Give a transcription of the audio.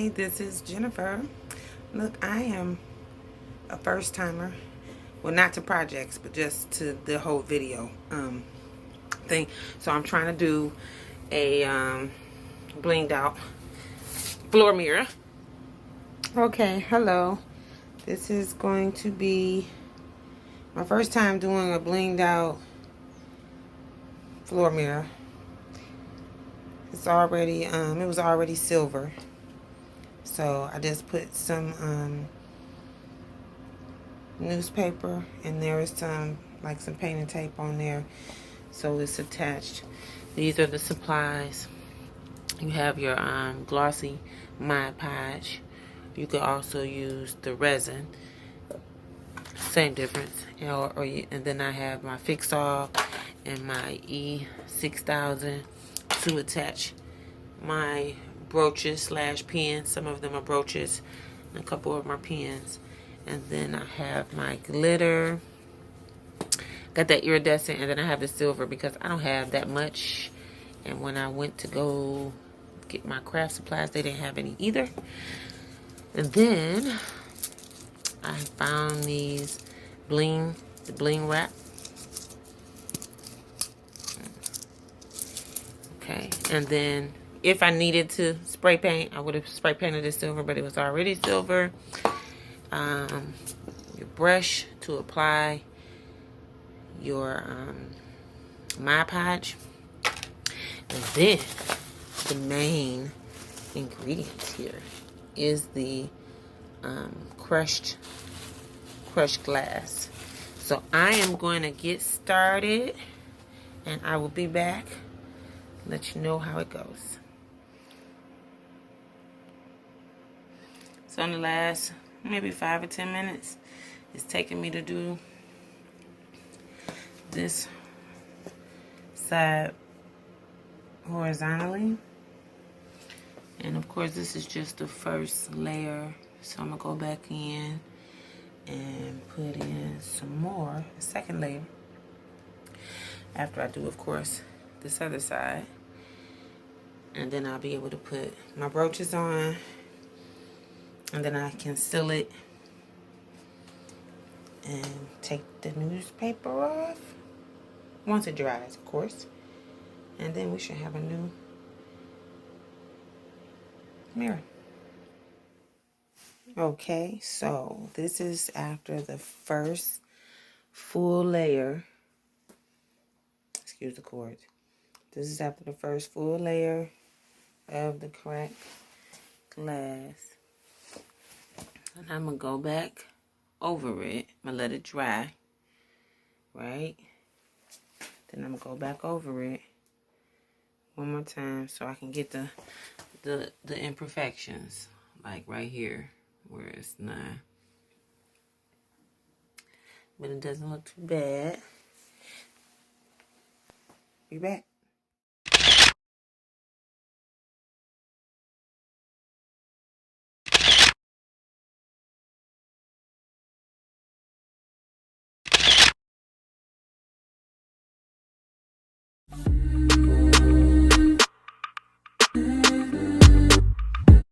Hi, this is Jennifer. Look, I am a first timer. Well, not to projects, but just to the whole video thing. So I'm trying to do a blinged out floor mirror. Okay, hello. This is going to be my first time doing a blinged out floor mirror. It's already it was already silver. So I just put some newspaper, and there is some painting tape on there, so it's attached. These are the supplies. You have your glossy Mod Podge. You could also use the resin, same difference. And then I have my Fix-All and my E6000 to attach my brooches slash pins. Some of them are brooches, and a couple of them are pins. And then I have my glitter. Got that iridescent, and then I have the silver because I don't have that much. And when I went to go get my craft supplies, they didn't have any either. And then I found these the bling wrap. Okay, and then if I needed to spray paint, I would have spray painted it silver, but it was already silver. Your brush to apply your Mod Podge. And then the main ingredients here is the crushed glass. So I am going to get started, and I will be back, let you know how it goes. So in the last maybe 5 or 10 minutes, it's taking me to do this side horizontally. And of course, this is just the first layer. So I'm gonna go back in and put in some more, a second layer. After I do, of course, this other side. And then I'll be able to put my brooches on. And then I can seal it and take the newspaper off. Once it dries, of course. And then we should have a new mirror. Okay, so this is after the first full layer. Excuse the cords. This is after the first full layer of the cracked glass. And I'm going to go back over it. I'm going to let it dry. Right? Then I'm going to go back over it one more time so I can get the imperfections. Like right here where it's not. But it doesn't look too bad. Be back.